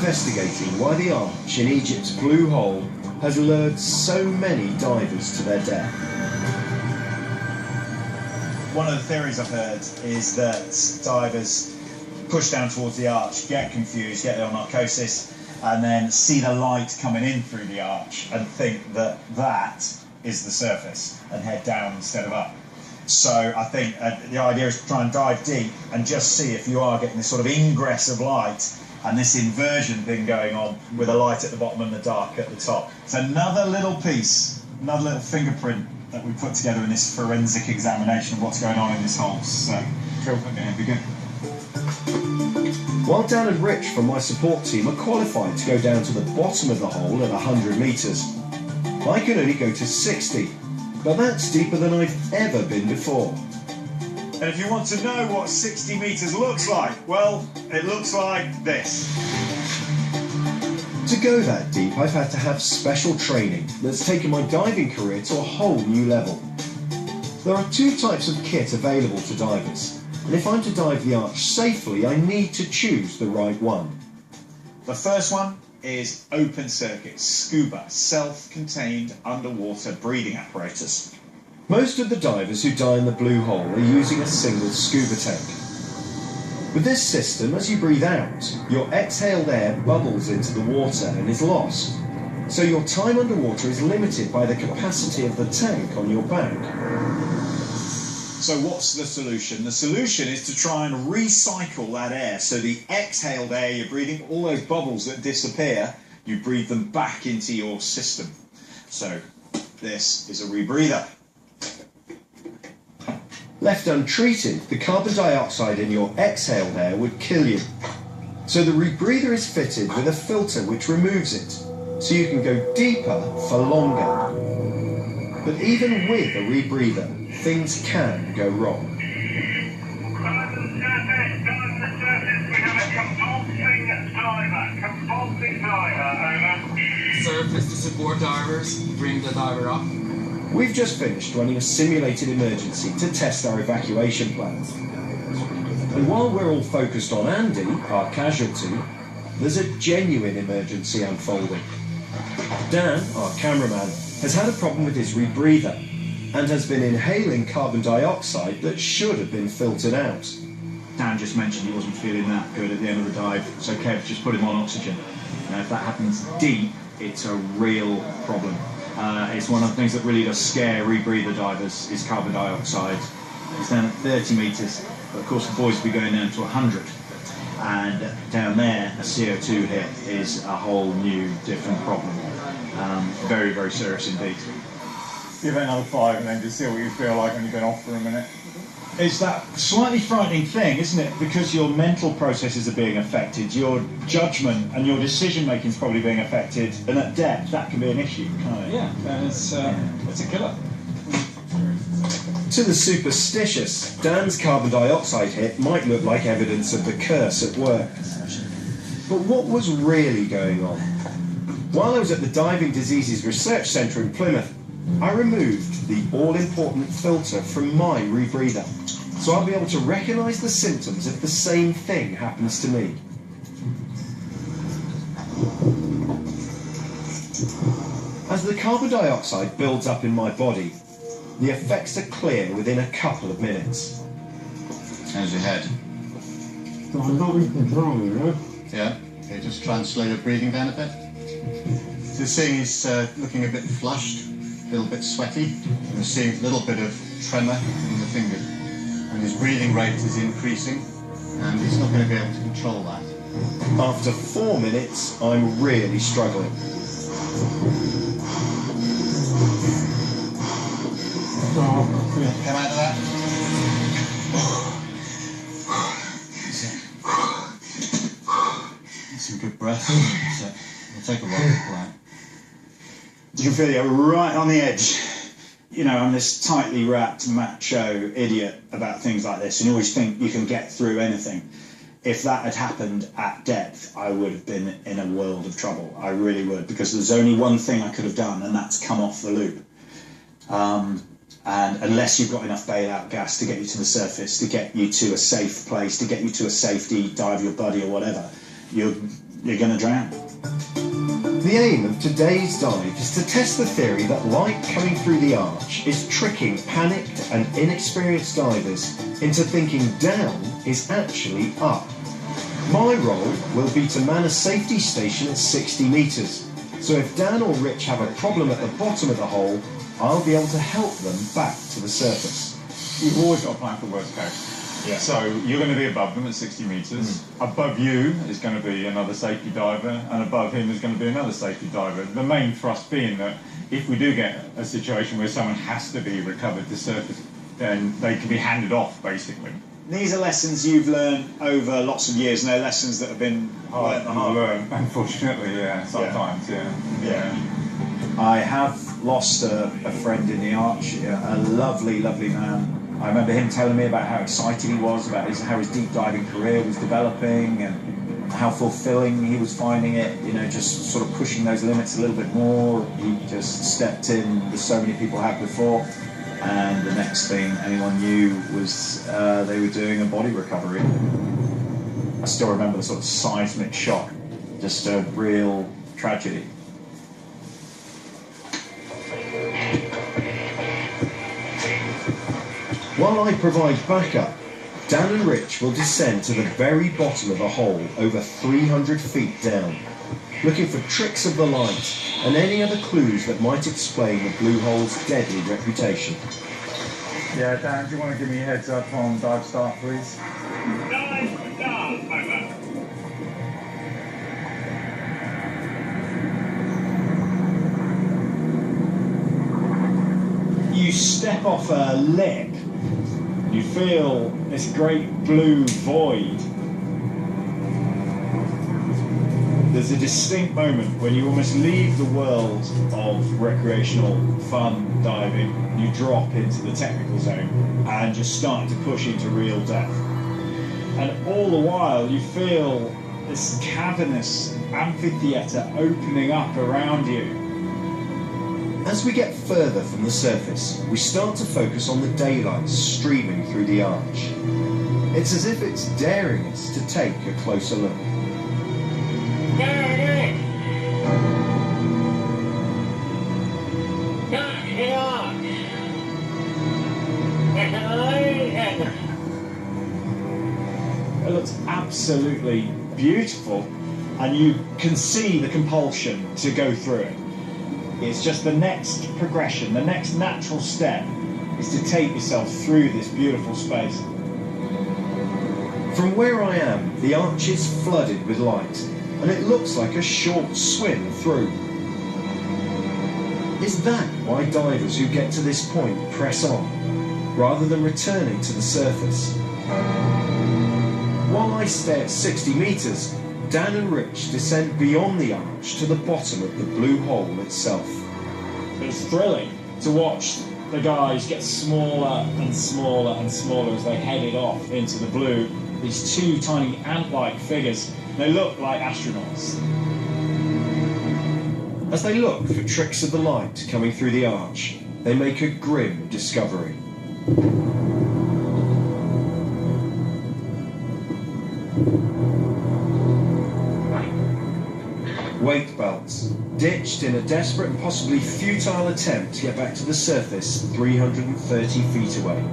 investigating why the arch in Egypt's Blue Hole has lured so many divers to their death. One of the theories I've heard is that divers push down towards the arch, get confused, get ill narcosis, and then see the light coming in through the arch and think that that is the surface and head down instead of up. So I think the idea is to try and dive deep and just see if you are getting this sort of ingress of light and this inversion thing going on with a light at the bottom and the dark at the top. It's another little piece, another little fingerprint that we put together in this forensic examination of what's going on in this hole. So, cool. Okay, here we go. While Dan and Rich from my support team are qualified to go down to the bottom of the hole at 100 metres, I can only go to 60, but that's deeper than I've ever been before. And if you want to know what 60 metres looks like, well, it looks like this. To go that deep, I've had to have special training that's taken my diving career to a whole new level. There are two types of kit available to divers, and if I'm to dive the arch safely, I need to choose the right one. The first one is open circuit scuba, self-contained underwater breathing apparatus. Most of the divers who die in the Blue Hole are using a single scuba tank. With this system, as you breathe out, your exhaled air bubbles into the water and is lost. So your time underwater is limited by the capacity of the tank on your back. So what's the solution? The solution is to try and recycle that air. So the exhaled air you're breathing, all those bubbles that disappear, you breathe them back into your system. So this is a rebreather. Left untreated, the carbon dioxide in your exhaled air would kill you. So the rebreather is fitted with a filter which removes it, so you can go deeper for longer. But even with a rebreather, things can go wrong. Surface to support divers, bring the diver up. We've just finished running a simulated emergency to test our evacuation plans. And while we're all focused on Andy, our casualty, there's a genuine emergency unfolding. Dan, our cameraman, has had a problem with his rebreather and has been inhaling carbon dioxide that should have been filtered out. Dan just mentioned he wasn't feeling that good at the end of the dive, so Kev just put him on oxygen. Now, if that happens deep, it's a real problem. It's one of the things that really does scare rebreather divers is carbon dioxide. It's down at 30 metres, but of course the boys will be going down to 100. And down there, a CO2 hit is a whole new, different problem. Very, very serious indeed. Give it another 5 and then just see what you feel like when you've been off for a minute. It's that slightly frightening thing, isn't it? Because your mental processes are being affected, your judgment and your decision-making is probably being affected, and at depth, that can be an issue, can't it? Yeah, and it's a killer. To the superstitious, Dan's carbon dioxide hit might look like evidence of the curse at work. But what was really going on? While I was at the Diving Diseases Research Centre in Plymouth, I removed the all-important filter from my rebreather, so I'll be able to recognise the symptoms if the same thing happens to me. As the carbon dioxide builds up in my body, the effects are clear within a couple of minutes. How's your head? So I'm not in control, right? Yeah. Okay, just try and slow your breathing down a bit. So seeing he's looking a bit flushed, a little bit sweaty, and we're seeing a little bit of tremor in the fingers. And his breathing rate is increasing, and he's not going to be able to control that. After 4 minutes, I'm really struggling. Come out of that. Some good breath. So we'll take a while to pull out. You can feel you're right on the edge. You know, I'm this tightly wrapped macho idiot about things like this, and you always think you can get through anything. If that had happened at depth, I would have been in a world of trouble. I really would, because there's only one thing I could have done, and that's come off the loop. And unless you've got enough bailout gas to get you to the surface, to get you to a safe place, to get you to a safety dive your buddy or whatever, you're you're going to drown. The aim of today's dive is to test the theory that light coming through the arch is tricking panicked and inexperienced divers into thinking down is actually up. My role will be to man a safety station at 60 metres, so if Dan or Rich have a problem at the bottom of the hole, I'll be able to help them back to the surface. You've always got to plan for worst case. Yeah. So you're going to be above them at 60 metres. Above you is going to be another safety diver, and above him is going to be another safety diver. The main thrust being that if we do get a situation where someone has to be recovered to surface, then they can be handed off, basically. These are lessons you've learned over lots of years, and they're lessons that have been learned the hard way. Unfortunately, yeah, sometimes, yeah. I have lost a friend in the arch, a lovely, lovely man. I remember him telling me about how excited he was about how his deep diving career was developing and how fulfilling he was finding it, you know, just sort of pushing those limits a little bit more. He just stepped in with so many people had before, and the next thing anyone knew was they were doing a body recovery. I still remember the sort of seismic shock, just a real tragedy. While I provide backup, Dan and Rich will descend to the very bottom of the hole over 300 feet down, looking for tricks of the light and any other clues that might explain the blue hole's deadly reputation. Yeah, Dan, do you want to give me a heads up on dive start, please? Dive start, over. You step off a lip, you feel this great blue void. There's a distinct moment when you almost leave the world of recreational fun diving, you drop into the technical zone and you're starting to push into real depth. And all the while you feel this cavernous amphitheatre opening up around you. As we get further from the surface, we start to focus on the daylight streaming through the arch. It's as if it's daring us to take a closer look. It looks absolutely beautiful, and you can see the compulsion to go through it. It's just the next progression, the next natural step is to take yourself through this beautiful space. From where I am, the arch is flooded with light, and it looks like a short swim through. Is that why divers who get to this point press on, rather than returning to the surface? While I stay at 60 metres, Dan and Rich descend beyond the arch to the bottom of the blue hole itself. It's thrilling to watch the guys get smaller and smaller and smaller as they headed off into the blue. These two tiny ant-like figures, they look like astronauts. As they look for tricks of the light coming through the arch, they make a grim discovery. Weight belts, ditched in a desperate and possibly futile attempt to get back to the surface 330 feet away.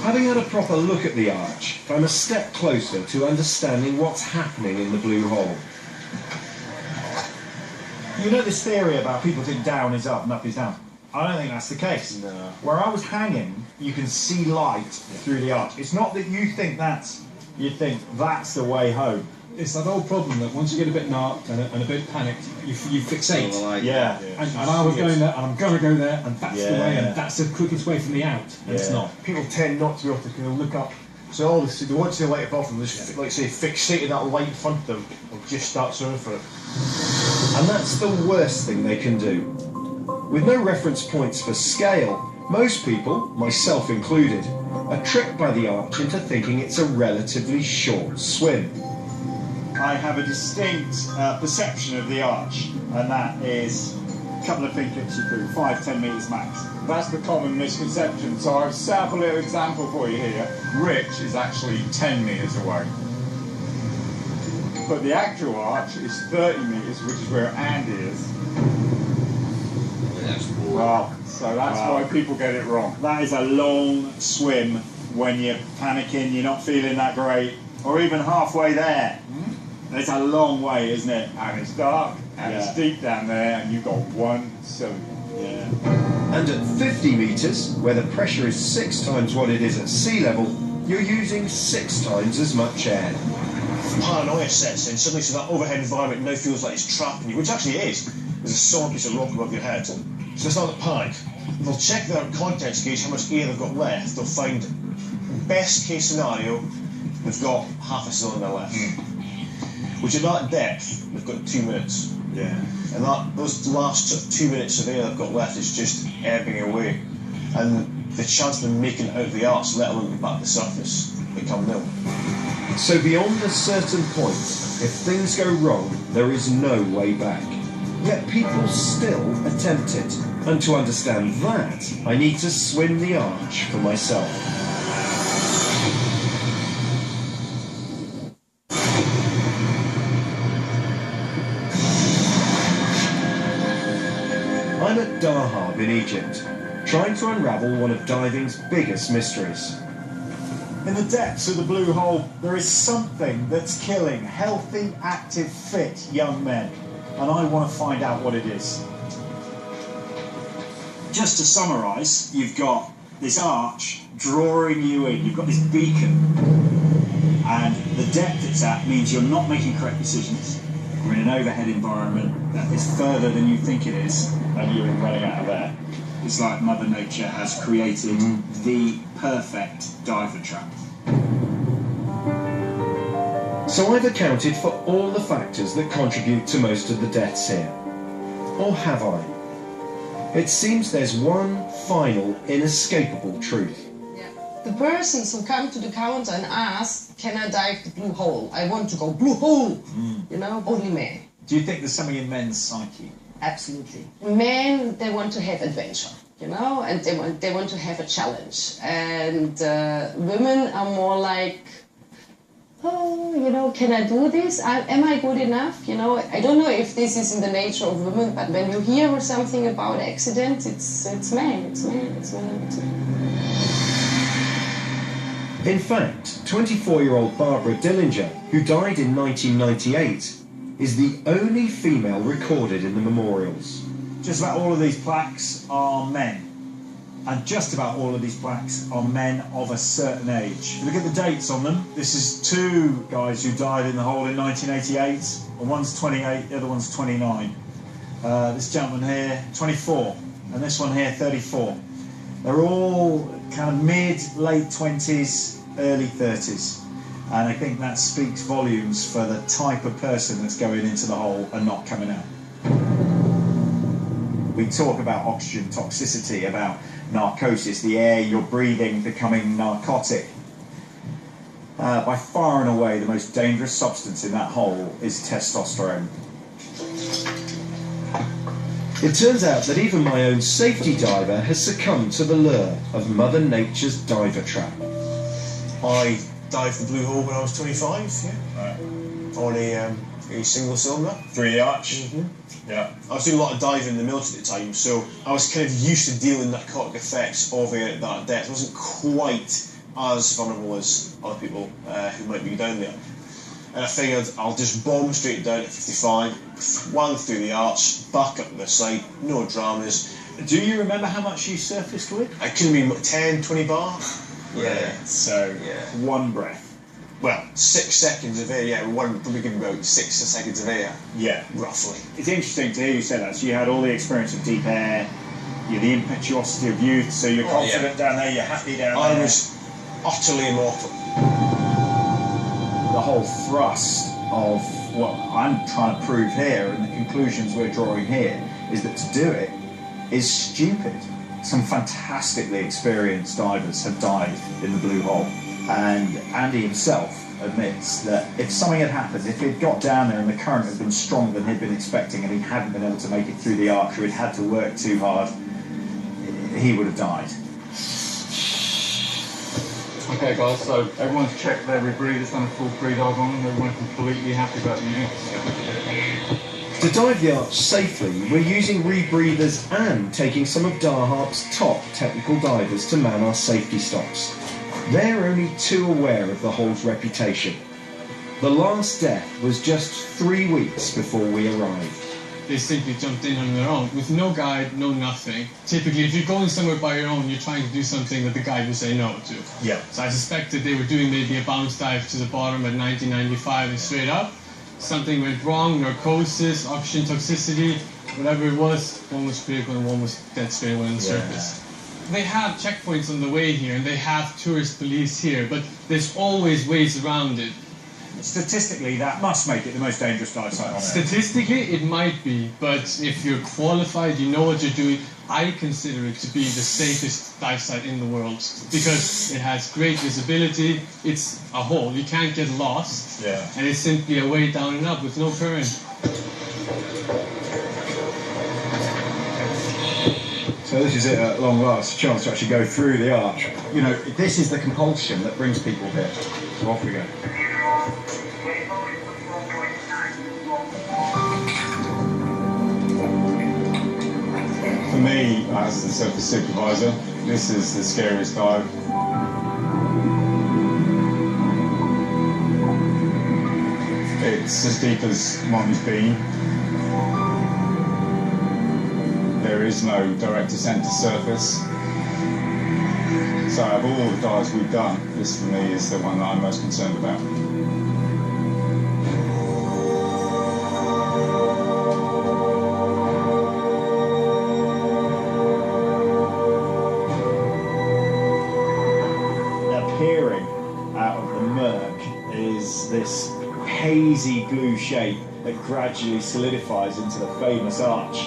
Having had a proper look at the arch, I'm a step closer to understanding what's happening in the blue hole. You know this theory about people think down is up and up is down? I don't think that's the case. No. Where I was hanging, you can see light through the arch. It's not that you think that's the way home. It's that old problem that once you get a bit narked and a bit panicked, you fixate. Yeah. And I was going there, and I'm going to go there, and that's the way, Yeah. and that's the quickest way for me out. And it's Yeah. not. People tend not to be able to kind of look up. So all this, they want to see the light above them, they just, like say, fixated that light in front of them, or just start swimming for it. And that's the worst thing they can do. With no reference points for scale, most people, myself included, are tricked by the arch into thinking it's a relatively short swim. I have a distinct perception of the arch, and that is couple of fin flips you do, 5-10 metres max. That's the common misconception. So I've set up a little example for you here. Rich is actually 10 metres away. But the actual arch is 30 metres, which is where Andy is. Wow. So that's why people get it wrong. That is a long swim when you're panicking, you're not feeling that great, or even halfway there. It's a long way, isn't it? And it's dark, and it's deep down there, and you've got one cylinder. Yeah. And at 50 metres, where the pressure is 6 times what it is at sea level, you're using 6 times as much air. Paranoia sets in. Suddenly, so that overhead environment now feels like it's trapping you, which actually it is. There's a solid piece of rock above your head. So it's not a panic. They'll check their context gauge, how much air they've got left. They'll find, best case scenario, they've got half a cylinder left. Which at that depth, they've got 2 minutes. Yeah. And those last 2 minutes of air they've got left is just ebbing away. And the chance of them making it out of the arch, let alone back to the surface, become nil. So beyond a certain point, if things go wrong, there is no way back. Yet people still attempt it. And to understand that, I need to swim the arch for myself. I'm at Dahab in Egypt, trying to unravel one of diving's biggest mysteries. In the depths of the blue hole, there is something that's killing healthy, active, fit young men. And I want to find out what it is. Just to summarise, you've got this arch drawing you in. You've got this beacon. And the depth it's at means you're not making correct decisions. We're in an overhead environment that is further than you think it is, and you're running out of air. It's like Mother Nature has created the perfect diver trap. So I've accounted for all the factors that contribute to most of the deaths here. Or have I? It seems there's one final, inescapable truth. The persons who come to the counter and ask, can I dive the blue hole? I want to go blue hole. You know, only men. Do you think there's something in men's psyche? Absolutely. Men, they want to have adventure, you know, and they want to have a challenge. And women are more like, oh, you know, can I do this? Am I good enough? You know, I don't know if this is in the nature of women, but when you hear something about accident, it's men, it's men, it's men, it's men. In fact, 24-year-old Barbara Dillinger, who died in 1998, is the only female recorded in the memorials. Just about all of these plaques are men. And just about all of these plaques are men of a certain age. If you look at the dates on them, this is 2 guys who died in the hole in 1988. One's 28, the other one's 29. This gentleman here, 24. And this one here, 34. They're all kind of mid, late 20s, early 30s. And I think that speaks volumes for the type of person that's going into the hole and not coming out. We talk about oxygen toxicity, about narcosis, the air you're breathing becoming narcotic. By far and away, the most dangerous substance in that hole is testosterone. It turns out that even my own safety diver has succumbed to the lure of Mother Nature's diver trap. I dived the blue hole when I was 25, on a single cylinder. Through the arch. Yeah. I was doing a lot of diving in the military at the time, so I was kind of used to dealing with narcotic effects of air at that depth. I wasn't quite as vulnerable as other people who might be down there. And I figured I'll just bomb straight down at 55, one through the arch, back up the side, no dramas. Do you remember how much you surfaced with? I could have been 10, 20 bar. So, one breath. Well, 6 seconds of air, probably give me about 6 seconds of air. Yeah. Roughly. It's interesting to hear you say that. So you had all the experience of deep air, the impetuosity of youth, so you're confident down there, you're happy down there. I was utterly immortal. The whole thrust of what I'm trying to prove here and the conclusions we're drawing here is that to do it is stupid. Some fantastically experienced divers have dived in the blue hole, and Andy himself admits that if something had happened, if he'd got down there and the current had been stronger than he'd been expecting and he hadn't been able to make it through the arch, or he'd had to work too hard, he would have died. Okay guys, so everyone's checked their rebreathers, done a full pre-dive on them, everyone's completely happy about the unit. To dive the arch safely, we're using rebreathers and taking some of Dahab's top technical divers to man our safety stops. They're only too aware of the hole's reputation. The last death was just 3 weeks before we arrived. They simply jumped in on their own, with no guide, no nothing. Typically, if you're going somewhere by your own, you're trying to do something that the guide will say no to. Yeah. So I suspect that they were doing maybe a bounce dive to the bottom at 1995 and straight up. Something went wrong, narcosis, oxygen toxicity, whatever it was, one was critical and one was dead straight away on the surface. They have checkpoints on the way here and they have tourist police here, but there's always ways around it. Statistically, that must make it the most dangerous dive site on Earth. Statistically, it might be, but if you're qualified, you know what you're doing, I consider it to be the safest dive site in the world because it has great visibility, it's a hole, you can't get lost, and it's simply a way down and up with no current. So this is it at long last, a chance to actually go through the arch. You know, this is the compulsion that brings people here. So off we go. For me, as the surface supervisor, this is the scariest dive. It's as deep as Monty's been. There is no direct descent to surface. So out of all the dives we've done, this for me is the one that I'm most concerned about. Appearing out of the murk is this hazy blue shape that gradually solidifies into the famous arch.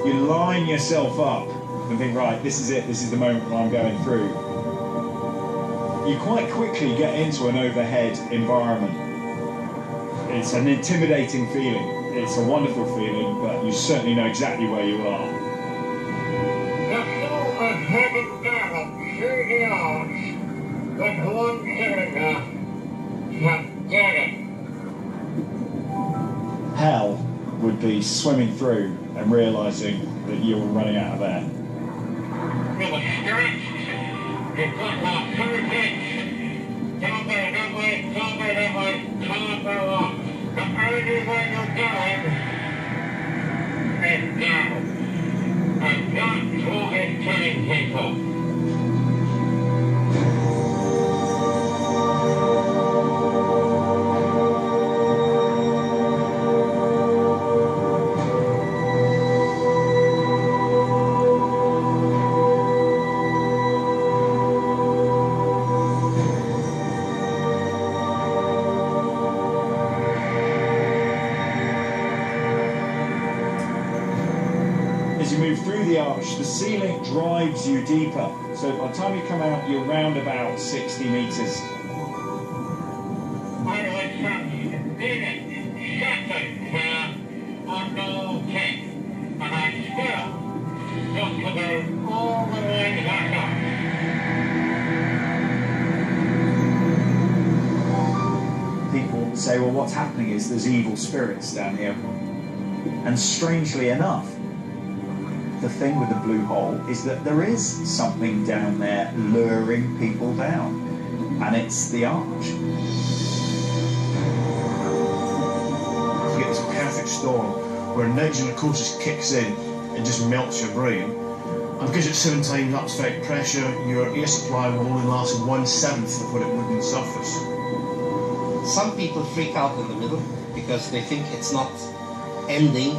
You line yourself up and think, right, this is it, this is the moment that I'm going through. You quite quickly get into an overhead environment. It's an intimidating feeling. It's a wonderful feeling, but you certainly know exactly where you are. The soul was headed down through the arch with one cylinder. Forget it. Hell would be swimming through and realising that you're running out of air. You were stretched. You put about 2 feet. Don't go that way, don't go that way, can't go up. The only way you're going is down. And that's what is killing people. As you move through the arch, the ceiling drives you deeper. So by the time you come out, you're round about 60 metres. I was in second here on no kick, and I still got to go all the way back up. People say, well, what's happening is there's evil spirits down here. And strangely enough, the thing with the blue hole is that there is something down there luring people down, and it's the arch. You get this perfect storm where nitrogen narcosis kicks in and just melts your brain. And because it's 7 times atmospheric pressure, your air supply will only last 1/7 of what it would on the surface. Some people freak out in the middle because they think it's not ending.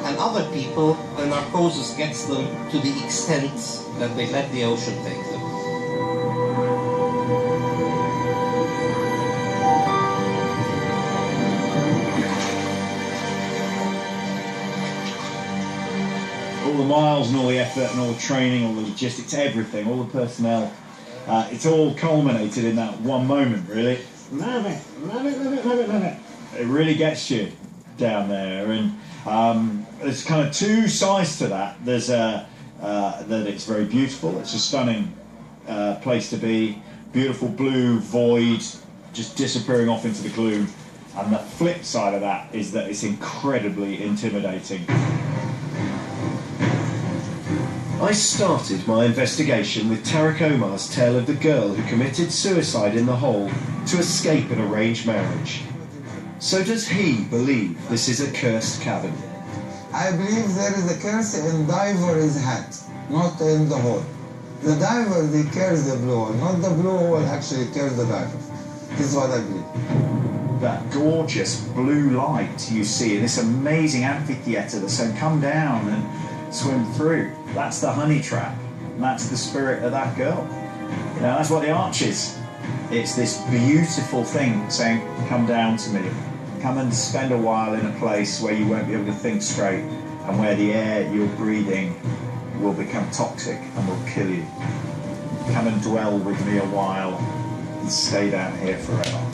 And other people, the narcosis gets them to the extent that they let the ocean take them. miles and all the effort and all the training, all the logistics, everything, all the personnel, it's all culminated in that one moment, really. Love it, love it, love it, love it, love it. It really gets you down there, and there's kind of two sides to that. There's that it's very beautiful, it's a stunning place to be, beautiful blue void just disappearing off into the gloom, and the flip side of that is that it's incredibly intimidating. I started my investigation with Tariq Omar's tale of the girl who committed suicide in the hole to escape an arranged marriage. So does he believe this is a cursed cabin? I believe there is a curse in diver's hat, not in the hole. The diver, they curse the blue hole, not the blue hole actually curse the diver. This is what I believe. That gorgeous blue light you see in this amazing amphitheatre that's saying come down and swim through, that's the honey trap, and that's the spirit of that girl. You know, that's what the arch is. It's this beautiful thing saying, come down to me. Come and spend a while in a place where you won't be able to think straight and where the air you're breathing will become toxic and will kill you. Come and dwell with me a while and stay down here forever.